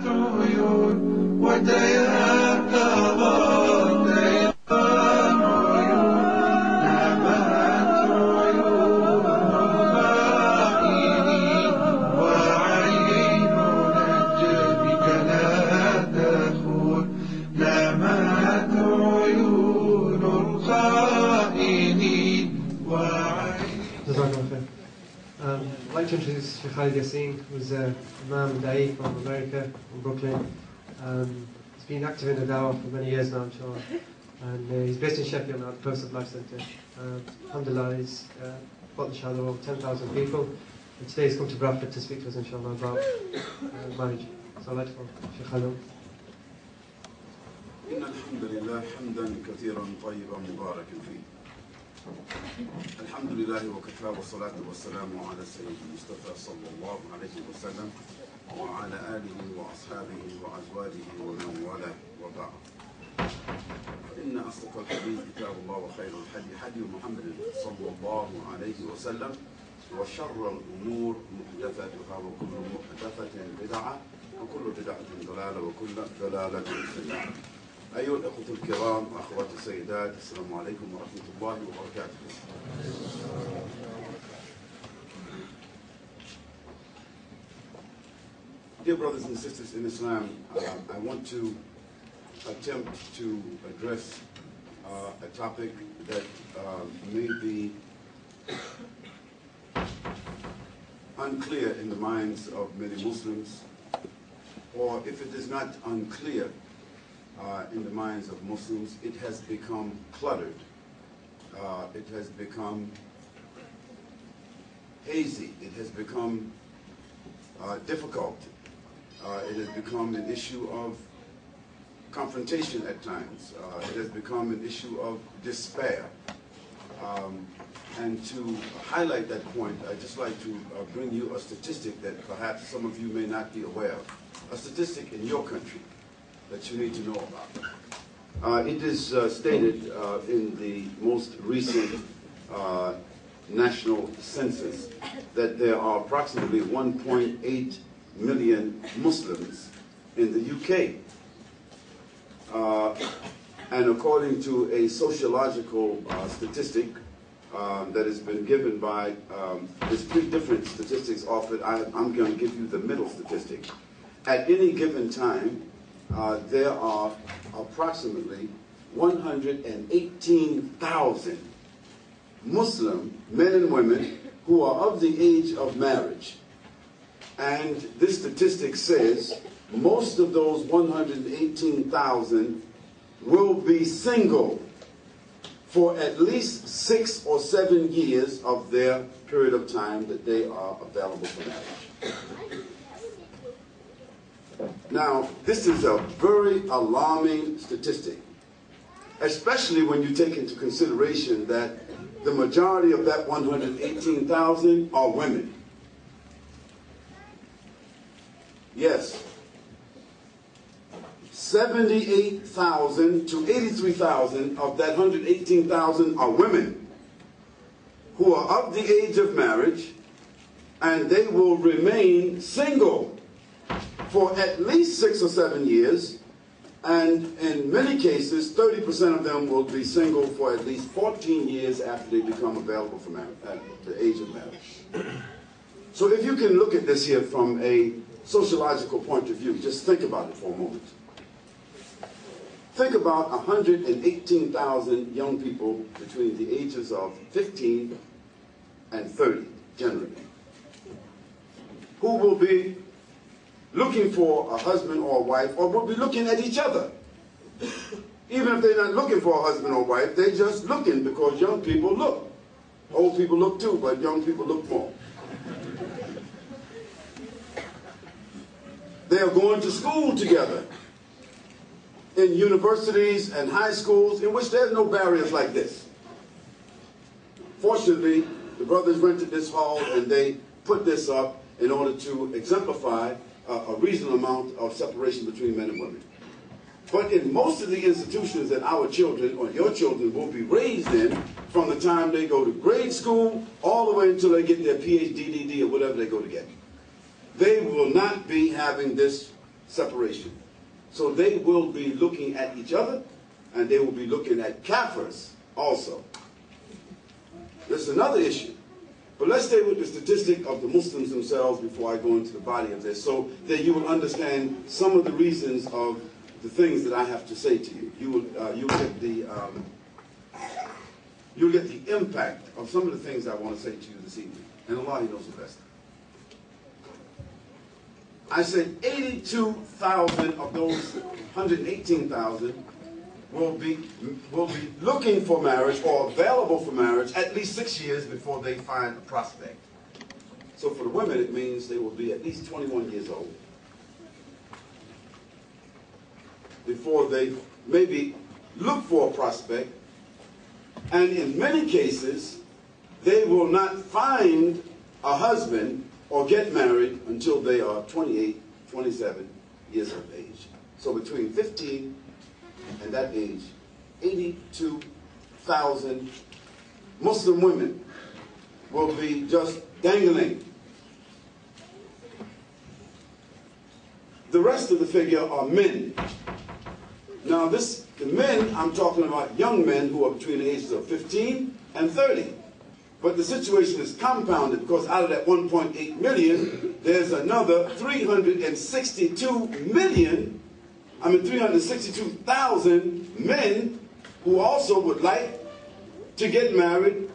عيون وتيقظت أيقان عيون نامت عيون الخائنين وعين نجمك لا تخون نامت عيون الخائنين وعين. I'd like to introduce Sheikh Khalid Yasin, who's an Imam and Da'i from America, from Brooklyn. He's been active in the Dawah for many years now, I'm sure. And he's based in Sheffield now, at the Close of Life Centre. Alhamdulillah, he's brought inshallah over 10,000 people. And today he's come to Bradford to speak to us inshallah about marriage. So I'd like to call Sheikh Khalid. إن الحمد لله حمدا كثيرا طيبا مباركا فيه. الحمد لله وكفى والصلاة والسلام على السيد المصطفى صلى الله عليه وسلم وعلى آله وأصحابه وأزواجه ومن والاه وبعد. فإن أصدق الحديث كتاب الله وخير الحديث حديث محمد صلى الله عليه وسلم وشر الأمور محدثاتها وكل محدثة بدعة وكل بدعة ضلالة وكل ضلالة في النار. أيها الأخوة الكرام أخوات السيدات السلام عليكم ورحمة الله وبركاته. Dear brothers and sisters in Islam, I want to attempt to address a topic that may be unclear in the minds of many Muslims, or if it is not unclear in the minds of Muslims, it has become cluttered. It has become hazy. It has become difficult. It has become an issue of confrontation at times. It has become an issue of despair. And to highlight that point, I'd just like to bring you a statistic that perhaps some of you may not be aware of. A statistic in your country that you need to know about. It is stated in the most recent national census that there are approximately 1.8 million Muslims in the UK. And according to a sociological statistic that has been given by, there's 3 different statistics offered. I'm going to give you the middle statistic. At any given time, there are approximately 118,000 Muslim men and women who are of the age of marriage. And this statistic says most of those 118,000 will be single for at least 6 or 7 years of their period of time that they are available for marriage. Now, this is a very alarming statistic, especially when you take into consideration that the majority of that 118,000 are women. Yes, 78,000 to 83,000 of that 118,000 are women who are of the age of marriage, and they will remain single for at least 6 or 7 years, and in many cases, 30% of them will be single for at least 14 years after they become available for marriage, at the age of marriage. So if you can look at this here from a sociological point of view, just think about it for a moment. Think about 118,000 young people between the ages of 15 and 30, generally, who will be looking for a husband or a wife, or will be looking at each other. Even if they're not looking for a husband or wife, they're just looking because young people look. Old people look too, but young people look more. They are going to school together in universities and high schools in which there's no barriers like this. Fortunately, the brothers rented this hall and they put this up in order to exemplify a reasonable amount of separation between men and women. But in most of the institutions that our children or your children will be raised in, from the time they go to grade school all the way until they get their PhD, DD, or whatever they go to get, they will not be having this separation. So they will be looking at each other, and they will be looking at kafirs also. This is another issue. But let's stay with the statistic of the Muslims themselves before I go into the body of this, so that you will understand some of the reasons of the things that I have to say to you. You'll get the impact of some of the things I want to say to you this evening. And Allah, He knows the best. I said 82,000 of those 118,000 will be looking for marriage or available for marriage at least 6 years before they find a prospect. So for the women, it means they will be at least 21 years old before they maybe look for a prospect. And in many cases, they will not find a husband or get married until they are 28, 27 years of age. So between 15 and that age, 82,000 Muslim women will be just dangling. The rest of the figure are men. Now the men, I'm talking about young men who are between the ages of 15 and 30. But the situation is compounded because out of that 1.8 million, there's another 362,000 men who also would like to get married,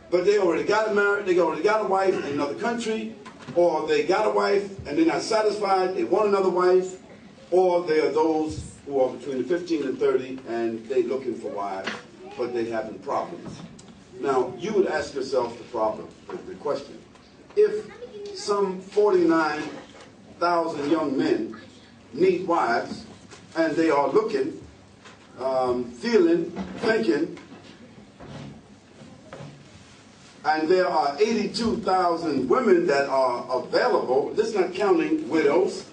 but they already got married, they already got a wife in another country, or they got a wife and they're not satisfied, they want another wife, or they are those who are between the 15 and 30 and they're looking for wives, but they're having problems. Now, you would ask yourself the question, if some 49,000 young men need wives, and they are looking, feeling, thinking, and there are 82,000 women that are available, this is not counting widows,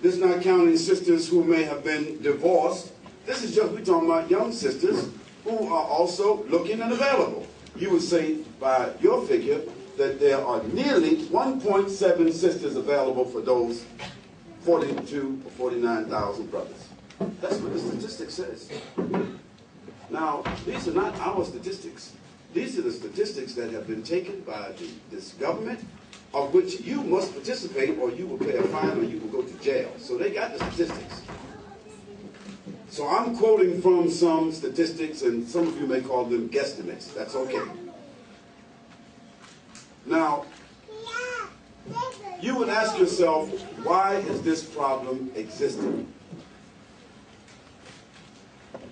this is not counting sisters who may have been divorced, this is just, we're talking about young sisters who are also looking and available. You would say, by your figure, that there are nearly 1.7 sisters available for those 42 or 49,000 brothers. That's what the statistic says. Now, these are not our statistics. These are the statistics that have been taken by this government, of which you must participate or you will pay a fine or you will go to jail. So they got the statistics. So I'm quoting from some statistics, and some of you may call them guesstimates. That's okay. Now, you would ask yourself, why is this problem existing?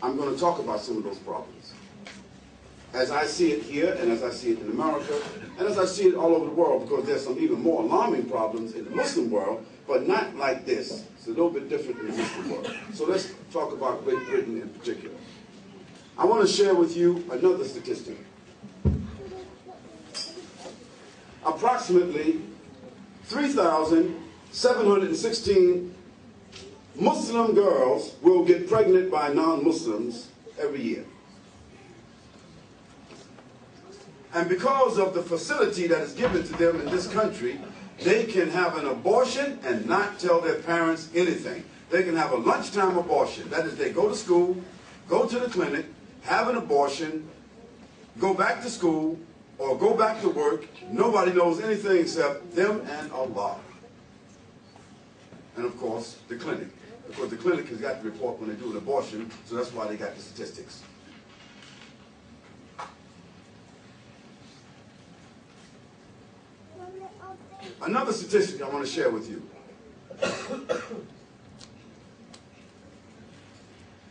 I'm going to talk about some of those problems. As I see it here, and as I see it in America, and as I see it all over the world, because there's some even more alarming problems in the Muslim world, but not like this. It's a little bit different in the Muslim world. So let's talk about Great Britain in particular. I want to share with you another statistic. Approximately 3,716 Muslim girls will get pregnant by non-Muslims every year. And because of the facility that is given to them in this country, they can have an abortion and not tell their parents anything. They can have a lunchtime abortion. That is, they go to school, go to the clinic, have an abortion, go back to school, or go back to work. Nobody knows anything except them and Allah. And of course, the clinic. Because the clinic has got to report when they do an abortion, so that's why they got the statistics. Another statistic I want to share with you.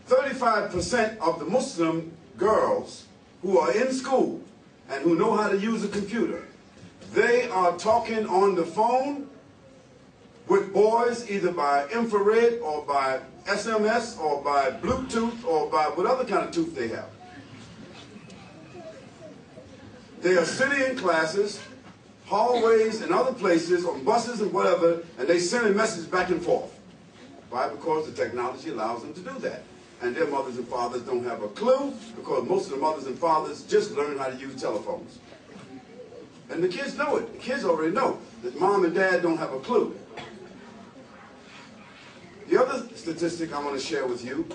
35% of the Muslim girls who are in school and who know how to use a computer, they are talking on the phone with boys either by infrared or by SMS or by Bluetooth or by whatever kind of tooth they have. They are sitting in classes, hallways and other places, on buses and whatever, and they send a message back and forth. Why? Because the technology allows them to do that. And their mothers and fathers don't have a clue, because most of the mothers and fathers just learn how to use telephones. And the kids know it. The kids already know that mom and dad don't have a clue. statistic I want to share with you.